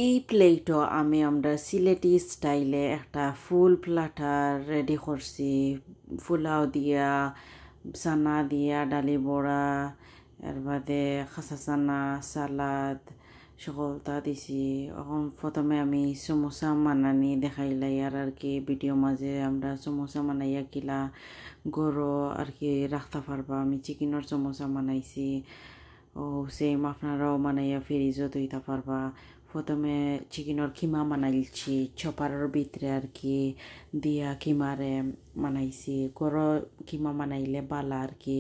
এই প্লেটও আমরা সিলেটি স্টাইলে একটা ফুল প্লাটার রেডি করছি। ফুলাও দিয়া, চানা দিয়া, ডালি বড়া, এর বাদে খাসা চানা, সালাদ সকলটা দিছি। এখন প্রথমে আমি সমোসা মানানি দেখাইলাই আর কি ভিডিও মাঝে আমরা সমোসা মানাইয়া কিলা গরো আর কি রাখতে পারবা। আমি চিকেনের সমোসা বানাইছি, ও সেম আপনারাও বানাইয়া ফ্রিজও ধুইতে পারবা। প্রথমে চিকেনের কিমা বানাইছি চপারের ভিতরে আর কি দিয়া কিমারে বানাইছি। গরো কিমা বানাইলে বালা আর কি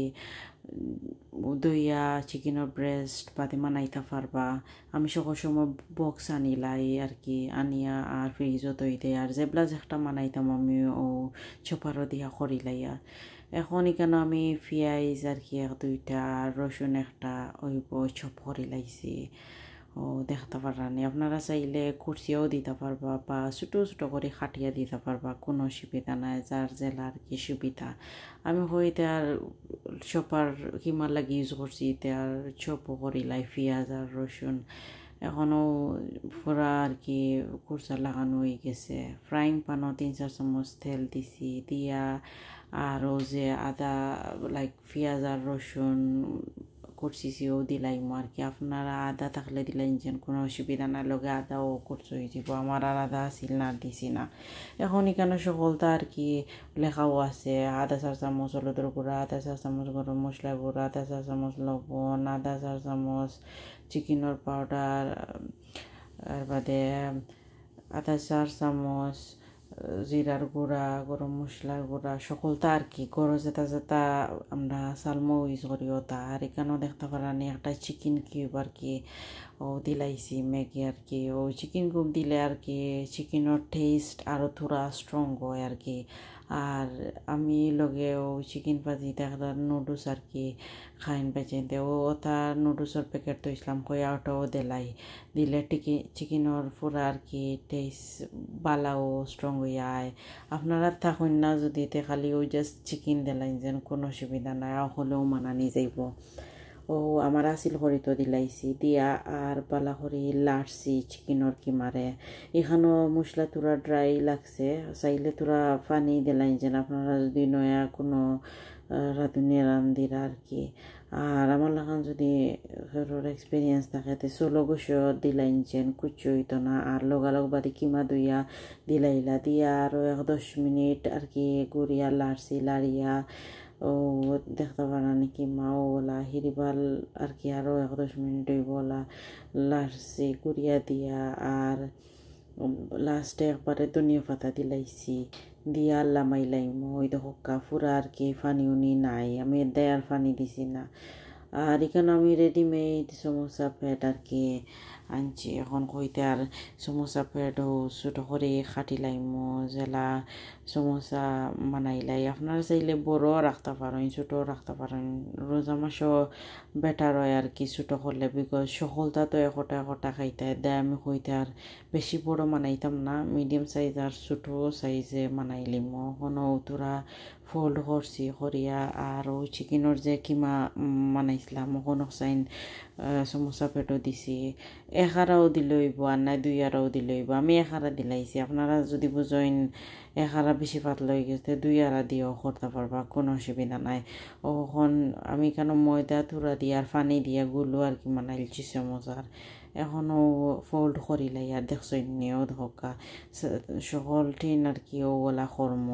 দইয়া চিকেনের ব্রেস্ট বাদে বানাইতে পারবা। আমি সকল সময় বক্স আনিলাই আর কি আনিয়া আর ফ্রিজও ধুই দেয় আর যেবলা যেটা বানাইতাম আমি ও চপারও দিয়া করিলাইয়া। এখন এখানে আমি পেঁয়াজ আর কি এক দুইটা, রসুন একটা ওইব চপ করে লাইছি। ও দেখতে পারানি আপনারা চাইলে কুচিও দিতে পারবা বা ছোটো ছোটো করে খাটিয়া দিতে পারবা, কোনো অসুবিধা নাই, যার জেলা আর কি সুবিধা। আমি হইতে আর চপার কিমার লাগি ইউজ করছি আর চপও করিলাই পেঁয়াজ আর রসুন। এখনও পুরা আর কি কুরচা লাগানো হয়ে গেছে। ফ্রাইং প্যানও 3-4 চামচ তেল দিছি, দিয়া আরও যে আদা লাইক পেঁয়াজ আর রসুন করছিও দিলাইম আর কি। আপনারা আদা থাকলে দিলাই যেন কোনো অসুবিধা না, লগে আদাও করছো হয়ে যাব। আমার আর আদা আসিল না, দিছি না। এখন এখানে সকলটা আর কি লেখাও আছে, আধা 4 চামচ হলুদের গুঁড়া, আধা 4 চামচ গরম মশলা গুঁড়া, আধা 4 চামচ লবণ, আধা 4 চামচ চিকেনের পাউডার, আর বাদে আধা 4 চামচ জিরার গুঁড়া, গরম মশলার গুঁড়া সকলটা আর কি গরম যেটা যেটা আমরা সালমো ইউজ করিও তা। আর এখানেও দেখতে পারানি একটা চিকেন কিউব আর কি ও দিলাইছি ম্যাগি আর কি। ও চিকেন কিউব দিলে আর কি চিকেনের টেস্ট আরও থোড়া স্ট্রং হয় আর কি। আর আমি লগে ও চিকেন ভাজি দেখা নুডলস আর কি খাইন বেচেনতে ও তার নুডলসের প্যাকেট তো ইসলাম কয়া ওটাও দিলাই, দিলে চিকেনের পুরা আর কি টেস্ট বালাও স্ট্রং হইয়া আয়। আপনারা থাকুন না যদি খালি ওই জাস্ট চিকেন দিলাই যেন কোনো অসুবিধা নাই, হলেও মানানি যাইব। ও আমার আসিল করি তো দিলাইছি দিয়া আর পালা করি লাড়ছি চিকেনের কিমারে। এখানেও মশলা তোরা ড্রাই লাগছে, চাইলে তোরা পানি দিলাই যেন আপনারা যদি নয়া কোনো রাঁধুনি রান্ধির আর কি। আর আমার লাগান যদি এক্সপিরিয়েন্স থাকে তো চলো গোসো দিলাই যেন কুচো হইতো না। আর লগালগ বাদে কিমা দুইয়া দিলাইলা দিয়া আরও 1-10 মিনিট আর কি গুড়িয়া লাড়ছি, লাড়িয়া ও দেখতে পারানি কিমা ওলা হিরিবাল আর কি আরও 1-10 মিনিট ওইবলা লাড়ছি গুড়িয়া দিয়া। আর লাস্টে একবারে ধনিয়া পাতা দিলাইছি, দিয়া লামাইলাইম ওই হক্কা ফুরা আর কি ফানি উনি নাই, আমি দেয়ার ফানি দিছি না। আর এখানে আমি রেডিমেড সমোসা প্যাড আর কি আনছি। এখন কইতে আর সমোসা প্যাডও ছোটো করে খাটিলাইম জেলা সমোসা বানাইলাই। আপনারা চাইলে বড় রাখতে পারেন, ছোটো রাখতে পারেন, রোজা মাসও বেটার হয় আর কি ছোটো করলে, বিকজ সকলটা তো একটা খাইতে দেয়। আমি কইতে আর বেশি বড় বানাইতাম না, মিডিয়াম সাইজ আর ছোটো সাইজে বানাইলিম। কোনো তোরা ফোল্ড করছি করিয়া আর ওই চিকেনের যে কিমা বানাইছিলাম কোনো সাইন সমোসা পেটও দিছি। এখারাও দিলে হইব আর নাই 2 আরাও দিলে হইব, আমি এখারা দিলাইছি। আপনারা যদি বুঝেন এখারা বেশি পাতলা হয়ে গেছে 2 আরা দিয়েও করতে পারবা, কোনো অসুবিধা নাই। ওখন আমি কেন ময়দা তুরা দিয়ে আর পানি দিয়ে গুলো আর কি বানাইছি সমোসার। এখনও ফোল্ড করিলাই আর দেখছই নিয়েও ধোকা সকল টিন আর কি ওলা কর্ম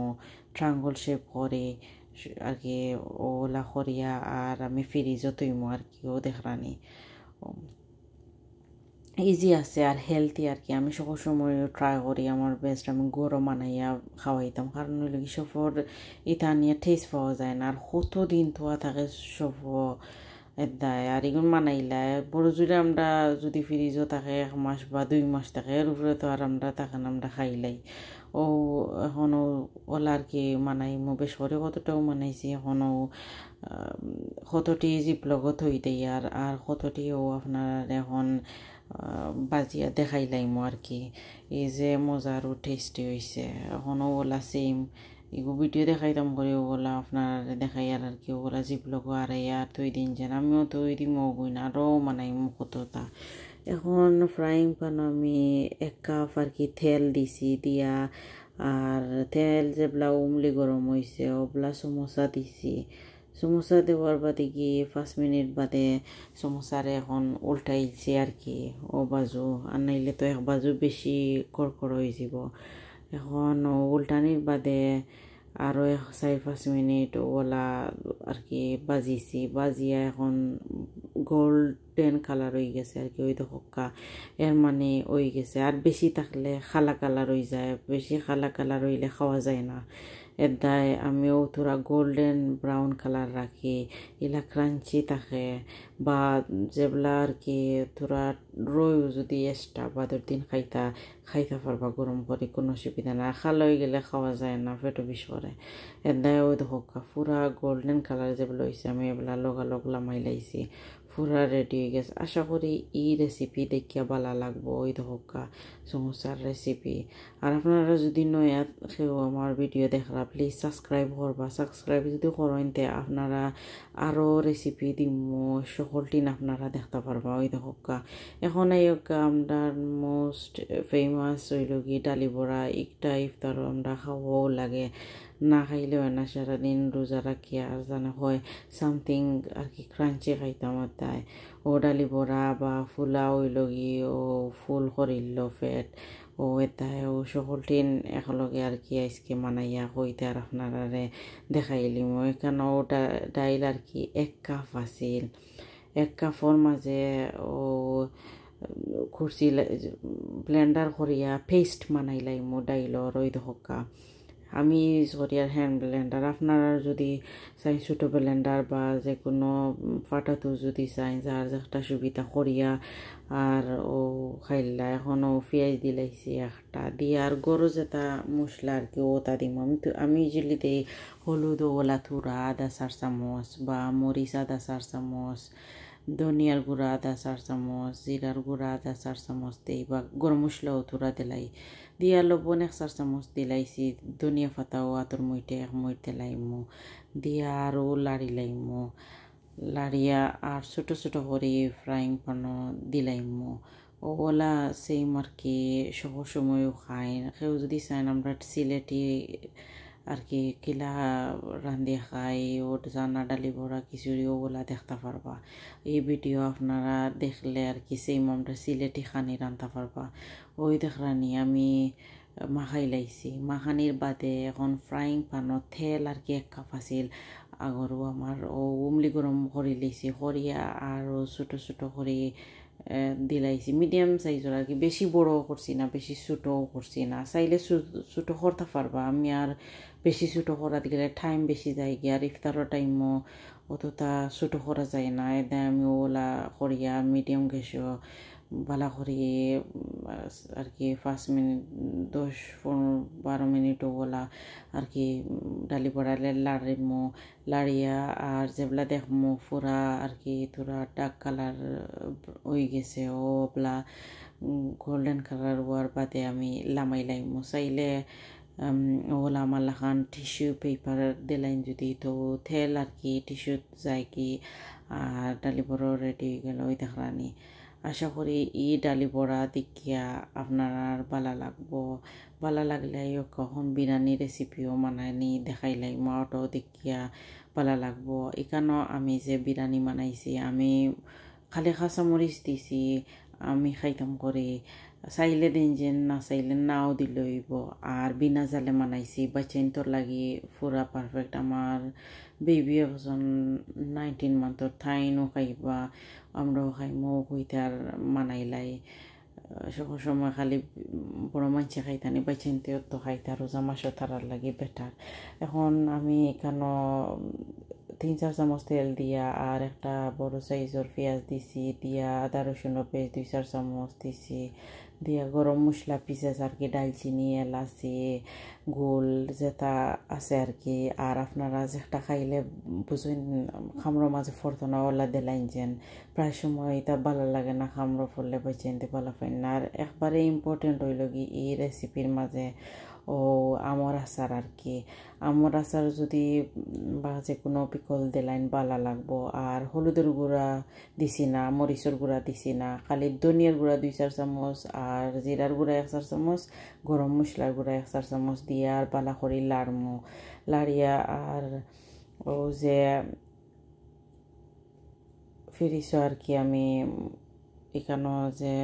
ট্রাঙ্গল শেপ করে আর কি ওলা করিয়া আর আমি ফ্রিজও তৈমো আর কি ও দেখরানি ইজি আছে আর হেলদি আর কি। আমি সকল সময় ট্রাই করি আমার বেস্ট আমি গরম বানাইয়া খাওয়াইতাম, কারণ হইলে কি সফর এটা নিয়ে টেস্ট পাওয়া যায় না। আর কতদিন তোয়া থাকে সব দেয় আর এগুলো মানাইলা বড় জুড়ে আমরা যদি ফ্রিজও থাকে 1 মাস বা 2 মাস থাকে, এর উপরে তো আর আমরা থাকেন আমরা খাইলাই। ও এখনও ওলা আর কি মানাই বেশ করে কতটাও মানাইছি। এখনও কতটি জিপলগত হই দেই আর কতটিও আপনার এখন বাজিয়া দেখাইলাইমো আর কি। এই যে মজার ও টেস্টি হয়েছে এখনও ওলা সেম এগো ভিডিও দেখাইতাম করে ওগুলা আপনার দেখাই আর কি ওগুলা জিপলগো আর তৈ দিন যেন আমিও তৈ দিম ওগুই না আরও মানাইমো কতটা এখন ফ্রাইং প্যান আমি 1 কাপ আর কি তেল দিছি দিয়া আর তেল যেবলা উমলি গরম হয়েছে ওবলা সমোসা দিছি সমোসা দেওয়ার বাদে গিয়ে 5 মিনিট বাদে সমোসারে এখন উল্টাইছি আর কি ও বাজু আর নাইলে তো এক বাজু বেশি কড়কড় হয়ে যাব এখন উল্টানির বাদে আরও 4-5 মিনিট ওলা আর কি বাজিয়া এখন গোল্ডেন কালার হয়ে গেছে আর কি ওই দেখা এর মানে হয়ে গেছে আর বেশি থাকলে খালা কালার হয়ে যায় বেশি খালা কালার হইলে খাওয়া যায় না এর দায় আমিও তোরা গোল্ডেন ব্রাউন কালার রাখি এলা ক্রাঞ্চি থাকে বা যেগুলা আর কি তোরা রইও যদি এক্সট্রা বাদের দিন খাইতে পারবা গরম করে কোনো অসুবিধা না খালা হয়ে গেলে খাওয়া যায় না পেটও বিষ করে এর দায় ওই দেখা পুরা গোল্ডেন কালার যেগুলো হয়েছে আমি এগুলা লগালগ লামাই লাইছি পুরা রেডি হয়ে গেছে আশা করি এই রেসিপি দেখিয়া ভালো লাগবো ওই দেখা সমোসার রেসিপি আর আপনারা যদি নয়া কেউ আমার ভিডিও দেখরা প্লিজ সাবস্ক্রাইব করবা সাবস্ক্রাইব যদি করেন তে আপনারা আরও রেসিপি দিমো সকলটিন আপনারা দেখতে পারবা ওই দেখা এখন এই আমরা মোস্ট ফেমাস হইল কি ডালি বড়া একটা ইফতার আমরা খাওয়াও লাগে না খাইলে হয় না সারাদিন রোজা রাখি আর জানা হয় সামথিং আর কি ক্রাঞ্চি খাইতাম তাই ও ডালি বড়া বা ফুলা হইল কি ও ফুল করিল ফেট ও এটাই ও সকলটিন একলগে আর কি আজকে মানাইয়া হইতে আর আপনারা দেখাইলিম এখানে ওটা ডাইল আর কি 1 কাপ আছিল 1 কাপর মাঝে ও খুরসি ব্লেন্ডার করিয়া পেস্ট মানাইলাইমো ডাইলর ওই দেখা আমি সরিয়ার হ্যান্ড ব্লেন্ডার আপনারা যদি চাই ছোটো ব্লেন্ডার বা যে কোনো ফাটাতো যদি চাই যার একটা সুবিধা করিয়া আর ও খাইলা এখনও পেঁয়াজ দিলাইছি একটা দিয়ে আর গরু যেটা মশলা আর কি ওটা দিম আমি ইউজুয়ালি দিই হলুদ ওলা থুরা 1/4 চামচ বা মরিচ 1/4 চামচ ধনিয়ার গুঁড়া 1/4 চামচ জিরার গুঁড়া 1/4 চামচ দিই বা গরম মশলাও থুরা দিলাই দিয়া লবণ 1/4 চামচ দিলাইছি ধনিয়া পাতাও আতর মুইটে 1 মুইট দিলাইমু দিয়া আরও লাড়িলাইমু লাড়িয়া আর ছোটো ছোটো করে ফ্রাইং প্যানও দিলাইমু ওলা সেম আর কি সব সময়ও খাই কেউ যদি চান আমরা সিলেটি আর কি কিলা রান্ধি খাই ওর জানা ডালি বড়া খিচুড়ি ওগুলা দেখতে পারবা এই ভিডিও আপনারা দেখলে আর কি সেম আমরা সিলেটি খানি রান্ধতে পারবা ওই দেখরানি আমি মাখাই লাইছি মাখানির বাদে এখন ফ্রাইং প্যানত তেল আর কি 1 কাপ আছিল আগরও আমার ও উমলি গরম করে লাইছি করিয়া আর ছোটো ছোটো করে দিলাইছি মিডিয়াম সাইজের আর কি বেশি বড়ও করছি না বেশি ছোটও করছি না চাইলে ছোটো করতে পারবা আমি আর বেশি ছোটো করাতে গেলে টাইম বেশি যায় গিয়ে আর ইফতারের টাইমও অতটা ছোটো করা যায় না এতে আমি ওলা করিয়া মিডিয়াম গ্যাসও ভালো করে আর কি 5 মিনিট 10-12 মিনিট ওলা আর কি ডালি বড়ালে লাড়িমো লাড়িয়া আর যেগুলা দেখমো পুরা আর কি তোরা ডার্ক কালার হয়ে গেছে ওগুলা গোল্ডেন কালার হওয়ার বাদে আমি লামাই লাইমো চাইলে ওগুলা আমার লাখান টিস্যু পেপার দিলাইন যদি তো তেল আর কি টিস্যুত যায় কি আর ডালি বড় রেডি হয়ে গেল ওই দেখরানি আশা করি এই ডালি বড়া দেখিয়া আপনার ভালো লাগবো ভালো লাগলে কখন বিরিয়ানি রেসিপিও মানাইনি দেখাইলাই মাওটাও দেখিয়া ভালো লাগবো এখানেও আমি যে বিরিয়ানি বানাইছি আমি খালি কাঁচামরিচ দিছি আমি খাইতাম করে চাইলে দিন যে না চাইলে নাও দিলইব আর বিনা জালে বানাইছি বাচ্চাইন্তর লাগি পুরা পারফেক্ট আমার বেবি এখন 19 মান্থর থাইনও খাইবা আমরাও খাইমো হইতে আর মানাইলাই সকল সময় খালি বড় মানছে খাইতানি বাচ্চাইনতেও তো খাইতে রোজা মাসও তারার লাগে বেটার এখন আমি এখানেও 3-4 চামচ তেল দিয়া আর একটা বড় সাইজের পেঁয়াজ দিছি দিয়া আদা রসুনের পেস্ট 2-4 চামচ দিছি দিয়া গরম মশলা পিসেস আর কি ডালচিনি এলাচি গোল যেটা আছে আর কি আর আপনারা যেটা খাইলে বুঝুন খামড়ো মাঝে ফরতনা ওলা দিলাইন যেন প্রায় সময় এটা ভালো লাগে না খামড়ো ফরলে বেঁচে ভালো পাই না আর একবারে ইম্পর্টেন্ট হইল কি এই রেসিপির মাঝে ও আমৰ আচার আর কি আমৰ আচার যদি বা যে কোনো পিকল দিলাইন বালা লাগবো আর হলুদের গুঁড়া দিছি না মরিচের গুঁড়া দিছি না খালি ধনিয়ার গুঁড়া 2-4 চামচ আর জিরার গুঁড়া 1-4 চামচ গরম মশলার গুঁড়া 1-4 চামচ দিয়ে আর বালা করে লাড়মো লাড়িয়া আর ও যে ফিরিস আর কি আমি এখানে যে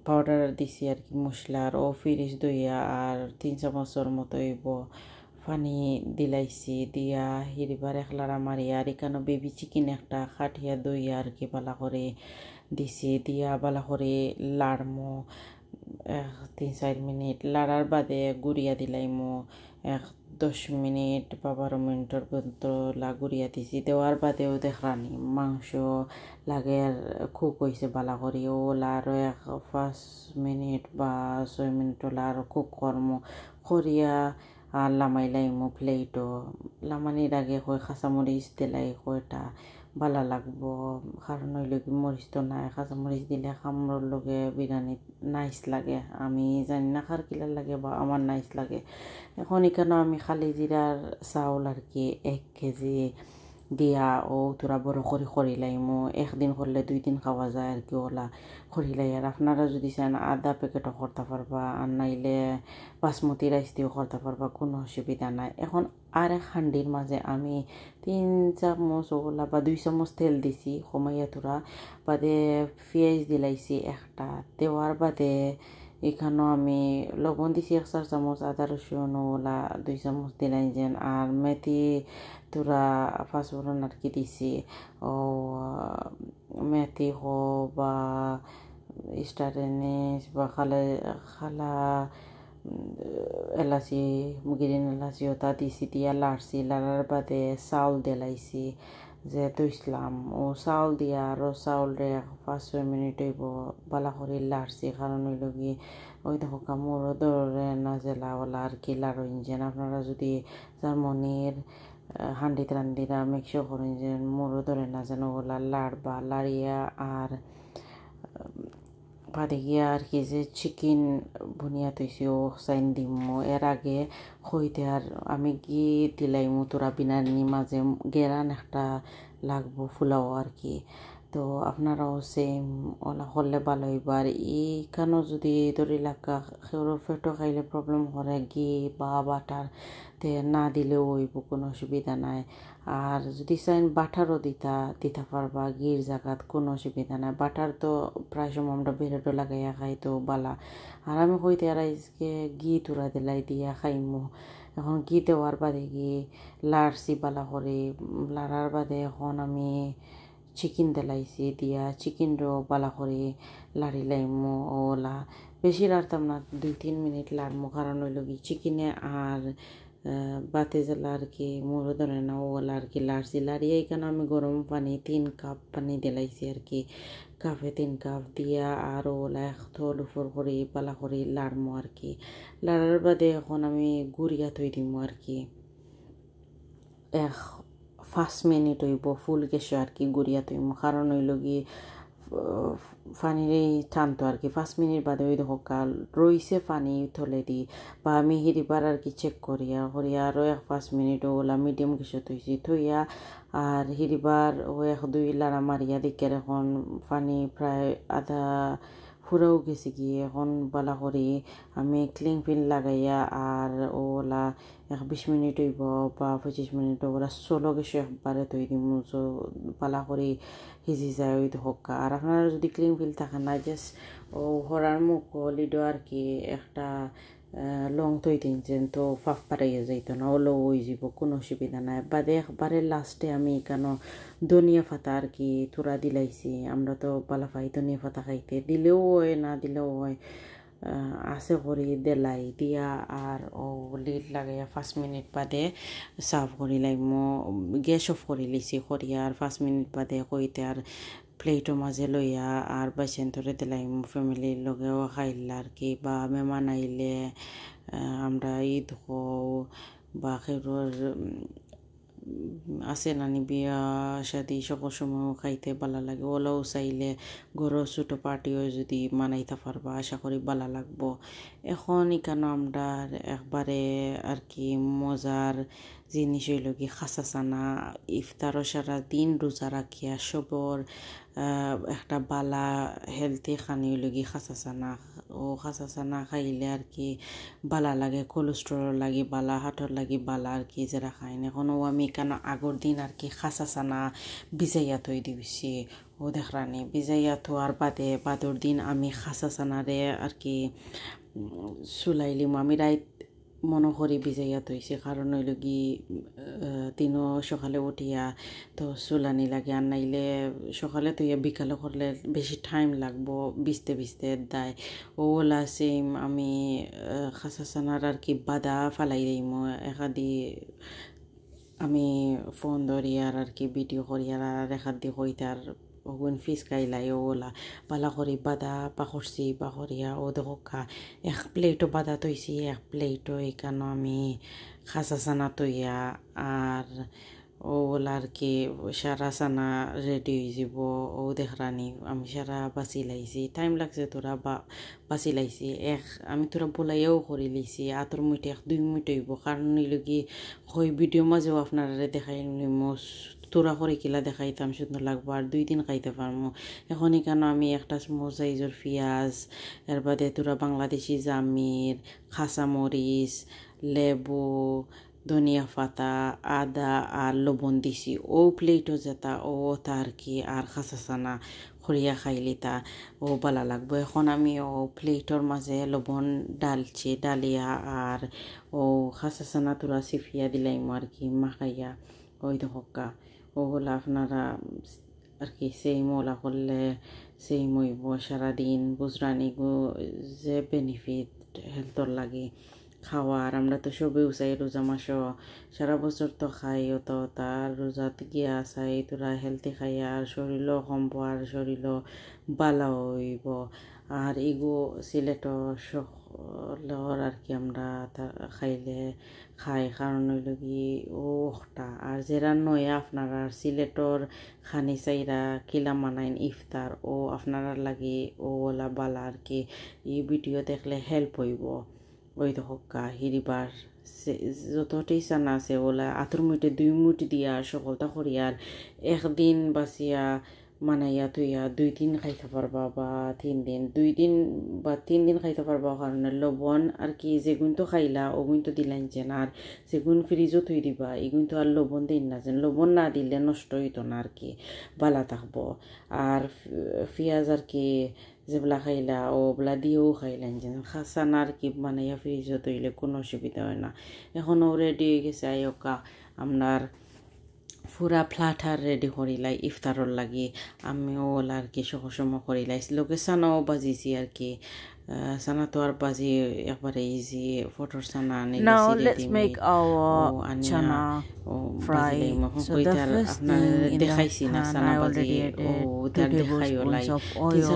পাউডার দিছি আর কি মশলার ও ফিরিস দইয়া আর 3 চামচের মতো হইব পানি দিলাইছি দিয়া হিরিবার একলারা মারিয়া আর এখানে বেবি চিকেন একটা খাটিয়া দইয়া আর কি বালা করে দিছি দিয়া বালা করে লাড়মো 3-4 মিনিট লাড়ার বাদে গুড়িয়া দিলাইমো 10 মিনিট বা 12 মিনিটের পর্যন্ত গুড়িয়া দিছি দেওয়ার বাদেও দেখরানি মাংস লাগে কুক হয়েছে বালা করি ও আরও 5 মিনিট বা 6 মিনিট আর কুক করমো করিয়া আর লামাই লাইমো প্লেটও লামানির আগে কয় কাঁচামরিচ দিলাই কয়টা বালা লাগবো কারণ হইল কি মরিচ তো নাই কাঁচামরিচ দিলে খামর লগে বিরিয়ানি নাইস লাগে আমি জানি না কার কিলার লাগে বা আমার নাইস লাগে এখন এখানে আমি খালি জিরার চাউল আর কি 1 কেজি দিয়া ও তোরা বড় করে করিলাইমো একদিন করলে 2 দিন খাওয়া যায় আর কি ওলা করিলাই আর আপনারা যদি চান আধা প্যাকেটও করতে পারবা আর নাইলে বাসমতি রাইস দিয়েও করতে পারবা কোনো অসুবিধা নাই এখন আর এক হান্ডির মাঝে আমি 3 চামচ ওলা বা 2 চামচ তেল দিছি কমাইয়া তোরা বাদে পেঁয়াজ দিলাইছি একটা দেওয়ার বাদে এখানেও আমি লবণ দিছি 1-4 চামচ আদা রসুন ওলা 2 চামচ দিলাই যেন আর মেথি তোরা পাঁচফোড়ন আর কি দিছি ও মেথি হো বা স্টার এনিস বা খালা এলাচি গ্রিন এলাচি ওটা দিছি দিয়া লাড়ছি লাড়ার বাদে চাউল দিলাইছি যে দইসলাম ও চাউল দিয়া আরও চাউলরে 5-6 মিনিট হইব বালা করে লাড়ছি কারণ হইল কি ওই দেখো কামড় ধরে না জেলাওয়ালা আর কি লাড়ইন যেন আপনারা যদি জার্মনির হান্ডিতে রান্দিরা মেকশো করেন যে মোড়ো ধরে না যেন ওগুলা লাড়বা লাড়িয়া আর বাদে গিয়া আর কি যে চিকেন বুনিয়া তৈছি ও সাইন দিমো এর আগে হইতে আর আমি গি দিলাইমো তোরা বিনানি মাঝে গেরান একটা লাগবো ফুলাও আর কি তো আপনারাও সেম ওলা করলে ভালো হইব আর এইখানেও যদি ধরি লাগা সেওর ফেটো খাইলে প্রবলেম করে ঘি বা বাটার তে না দিলেও হইব কোনো অসুবিধা নাই আর যদি চাইন বাটারও দিতে পারবা ঘির জায়গাত কোনো অসুবিধা নাই বাটার তো প্রায় সময় আমরা বেরেডও লাগাইয়া খাই তো বালা আর আমি কইতে আর আজকে ঘি তুরা দিলাই দিয়া খাইমো এখন ঘি দেওয়ার বাদে ঘি লাড়ছি বালা করে লাড়ার বাদে এখন আমি চিকেন দিলাইছি দিয়া চিকেনও বালা করে লাড়ি লাইমো ওলা বেশি লাড়তাম না 2-3 মিনিট লাড়মো কারণ হইল কি চিকেনে আর বাতে জ্বালা আর কি মোড়ো ধরে না ওলা আর কি লাড়ছি লাড়িয়ে এখানে আমি গরম পানি 3 কাপ পানি দিলাইছি আর কি কাপে 3 কাপ দিয়া আর ওলা থল উপর করে পালা করে লাড়মো আর কি লাড়ার বাদে এখন আমি গুড়িয়া থই দিমো আর কি 5 মিনিট হইব ফুল গ্যাসে আর কি গুড়িয়া থইমো কারণ হইল কি পানিরে টানতো আর কি 5 মিনিট বাদে ওই দেখো কাল রইছে পানি থলে দি বা আমি হিরিবার আর কি চেক করিয়া আরও 5 মিনিট ওলা মিডিয়াম গ্যাসে থইছি থইয়া আর হিরিবার ও 1-2 লাড়া মারিয়া দিকের এখন পানি প্রায় আধা ফুরাও গেছে গিয়ে এখন বালা করি আমি ক্লিং ফিন লাগাইয়া আর ওলা 20 মিনিট হইব বা 25 মিনিট ওরা চলো গেছে একবারে তৈ দিম বালা করি সিজি যায় ওই হকা আর আপনারা যদি ক্লিং ফিল থাকে না জাস্ট ও হরার মুখ লিডো আর কি একটা লং তৈ দিনছেন তো ফাফ পারাইয়া যাইতো না ওলো ওই যাব কোনো অসুবিধা নাই বাদে একবারে লাস্টে আমি কেন ধনিয়া পাতা আর কি তোরা দিলাইছি আমরা তো বালা পাই ধনিয়া পাতা খাইতে দিলেও হয় না দিলেও হয় আছে করি দেলাই দিয়া আর ও লিড লাগাইয়া 5 মিনিট বাদে সার্ভ করি লাইমো গ্যাস অফ করি লিছি করিয়া আর 5 মিনিট বাদে কইতে আর প্লেটও মাঝে লইয়া আর বাইসেন ধরে দিলাইম ফ্যামিলির লগেও খাইলা আর কি বা মেহমান আইলে আমরা ঈদ হও বা খেরোর আছে নানি বিয়া শাদি সকল সময় খাইতে ভালো লাগে ওলাও চাইলে গরো ছোটো পার্টিও যদি মানাইতে পারবা আশা করি ভালো লাগবো এখন এখানে আমরা একবারে আর কি মজার জিনিস হইল কি খাসা চানা ইফতারও সারা দিন রোজা রাখিয়া সবর একটা বালা হেলথি খানি হইল কি খাসা চানা ও খাসা চানা খাইলে আর কি বালা লাগে কোলেস্ট্রল লাগে বালা হাঁটর লাগে বালা আর কি যারা খায় না এখন ও আমি কেন আগর দিন আর কি খাসা চানা ভিজাইয়া থই দিছি ও দেখরানি ভিজাইয়া থোয়ার বাদর দিন আমি খাসা চানারে আর কি চুলাইলিম আমি রাইত মনে করি ভিজাইয়া থইছে কারণ হইল কি তিনও সকালে উঠিয়া তো চুলানি লাগে আর নাইলে সকালে থইয়া বিকালে করলে বেশি টাইম লাগবো ভিজতে দায় ওলা সেম আমি খাসা চানার আর কি বাদা ফালাই দিম একাদি আমি ফোন ধরিয়ার আর কি ভিডিও করিয়ার আর একাদি কইতার ওগুন ফিস খাইলাই ওলা পালা করি বাদা পাখরছি পাখরিয়া ও দেখা এক প্লেটও বাদা তৈছি এক প্লেটও এখানে আমি খাসা চানা তৈয়া আর ওলা আর কি সারা চানা রেডি হয়ে যাব ও দেখরানি আমি সারা বাছি লাইছি টাইম লাগছে তোরা বাছি লাইছি আমি তোরা বলাইয়াও করে লিছি আতর মুইটে 1-2 মিনিট হইব কারণ নিল কি হয় ভিডিও মাঝেও আপনারা দেখাই তোরা করে কিলা দেখাইতাম সুন্দর লাগবো আর 2 দিন খাইতে পারবো এখন এখানে আমি একটা স্মল সাইজের পেঁয়াজ এর বাদে তোরা বাংলাদেশি জামির কাঁচামরিচ লেবু ধনিয়া পাতা আদা আর লবণ দিছি ও প্লেটও যেটা ও তার কি আর খাসা চানা খরিয়া খাইলি তা ও ভালো লাগবো এখন আমি ও প্লেটর মাঝে লবণ ডালিয়া আর ও খাসা চানা তোরা সিফিয়া দিলাইম আর কি মাখাইয়া ওই দেখা ওগুলো আপনারা আর কি সেই মোলা করলে সেই মইব সারাদিন বুঝরানি যে বেনিফিট হেলথর লাগে খাওয়ার আমরা তো সবই চাই রোজা মাসও সারা বছর তো খাই তো তার রোজাত গিয়া চাই তোরা হেলথি খাই আর শরীরও কমব আর শরীরও বালা হইব আর এগো সিলেটর আর কি আমরা খাই কারণ হইল কি ওটা আর যারা নয় আপনারা সিলেটর খানি চাইরা কিলা মানাইন ইফতার ও আপনারা লাগে ওলা বালা আর কি এই ভিডিও দেখলে হেল্প হইব ওই দেখা হিরিবার যতটাই চানা আছে ওলা আতর মুঠে 2 মুঠ দিয়া সকলটা করিয়ার একদিন বাসিয়া মানাইয়া তুইয়া 2 দিন খাইতে পারবা বা 3 দিন 2 দিন বা 3 দিন খাইতে পারবা কারণে লবণ আর কি যেগুন তো খাইলা ওগুন তো দিলাইন যেন আর যেগুন ফ্রিজও থই দিবা এগুন তো আর লবণ দিন না যেন লবণ না দিলে নষ্ট হইতো না আর কি বালা থাকবো আর পেঁয়াজ আর কি যেগুলা খাইলা ওগুলা দিয়েও খাইলেন যেন খাসান আর কি বানাইয়া ফ্রিজও তৈলে কোনো অসুবিধা হয় না এখনও রেডি হয়ে গেছে আয়োকা আপনার পুরা ফ্লাটার রেডি করিলাই ইফতারর লাগি আমিও ওলা আর কি সময় করিলাই লোকে সানাও বাজিছি আর কি সানা তো আর বাজি একবারে ইজি ফটোর সানা আনি Now let's make our chana fry. So the first thing in the pan I already added 2 tablespoons of oil,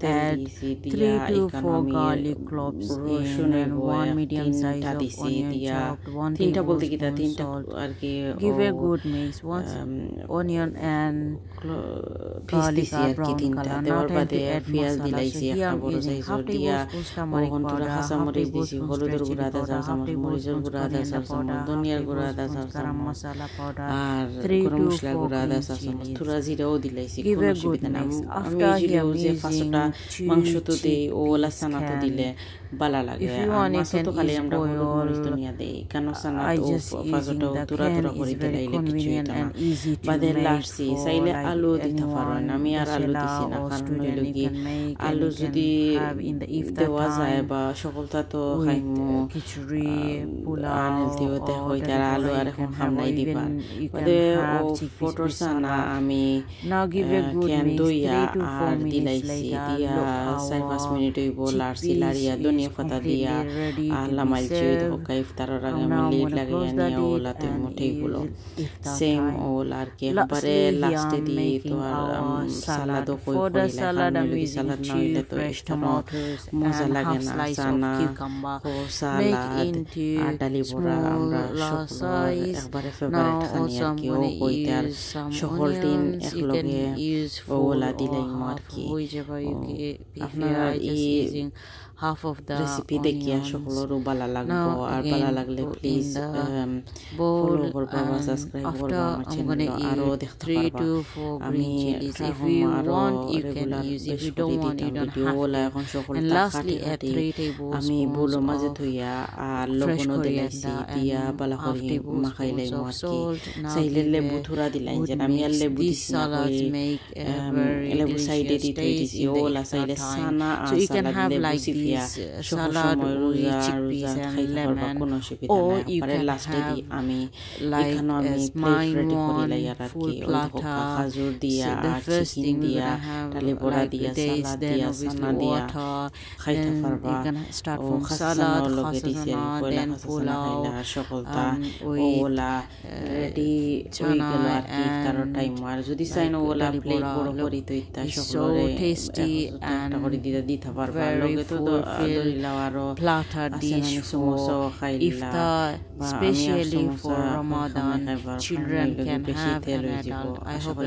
add 3 to 4 garlic cloves in and 1 medium size of onion chopped, 1 tablespoon salt. Give a good mix. Once onion and garlic are brown color, now time to add masala. So here I'm using half tablespoon turmeric powder, half tablespoon red chili powder, half tablespoon coriander powder, half tablespoon garam masala powder, 3 to 4 green chilies. Give a good mix. After here I'm using 2 chickpeas. If you want you can use boil. I just using the can is very convenient and easy to make for like anyone bachelor or student. You can make and you can have in the iftar time with khichdi, pulao, or you can have chickpeas with salad. Now give a good mix. 3 to 4 minutes later, look our chickpeas is completely ready to be served. Now I'm gonna close the lid and iftar time. Lastly, we are making our salad. For the salad, I'm using 2 fresh tomatoes মজা and লাগে half না slice of chana cucumber. O Make salad into আর ডালি বড়া আমরা small সকলের size. একবারে Now favourite খানি also R I'm কি ও gonna কইতার use some সকল দিন onions. You can একলগে use full ওলা or দিলাইম আর half, কি whichever you prefer. আপনারা I just এই using half of the recipe দেখিয়া onions. সকলেরও ভালো লাগবো Now আর ভালো again লাগলে put please in the follow bowl, করবা বা and সাবস্ক্রাইব after করবা আমার I'm gonna চ্যানেল আরো eat দেখতে 3 পারবা to 4 আমি green chilies. ট্রাই If করব you আরো want, you can regular use. If বেশ you করে don't want, দিতাম you don't video have OLA to. এখন সকল And lastly, add 3 আমি tablespoons বুলো মাঝে of থইয়া আর fresh লবণও দিলাইছি coriander দিয়া and বালা half করে মাখাইলাই tablespoons of আর কি salt. Now চাইলে give লেবু a থুরা দিলাই good যে আমি আর mix. লেবু These দিছি না salads কই make a very লেবু সাইডে delicious দি থই taste দিছি in the ওলা iftar চাইলে time. সানা So you can salad have লেবু like সিফিয়া these সকল salad সময় with রোজা chickpeas রোজা and খাইতে পারবা lemon, কোনো অসুবিধা or নাই you পরে can লাস্টে দি have আমি like এখানে আমি as প্লেট mine রেডি করি one লাই আর full কি ওই দেখো platter. খাজুর দিয়া So the আর first চিকেন thing we're দিয়া gonna have ডালি বড়া like দিয়া dates, সালাদ then দিয়া obviously সানা দিয়া water, খাইতে then পারবা you can start O from খাসানা salad, লগে দিছি আর khasana, কয়লা then খাসানা খাইলা pulao, সকলটা with ওলা রেডি হই chana গেল আর কি কারো and টাইম আর যদি চাইনো like OLA dali plate bora. বড় Look, করি তো ইত্তা it's so সকলরে tasty and করে দিতে পারবা very লগে তো fulfilled দরিলাও আরো platter dish for iftar, especially for Ramadan. Children can have and adult. I hope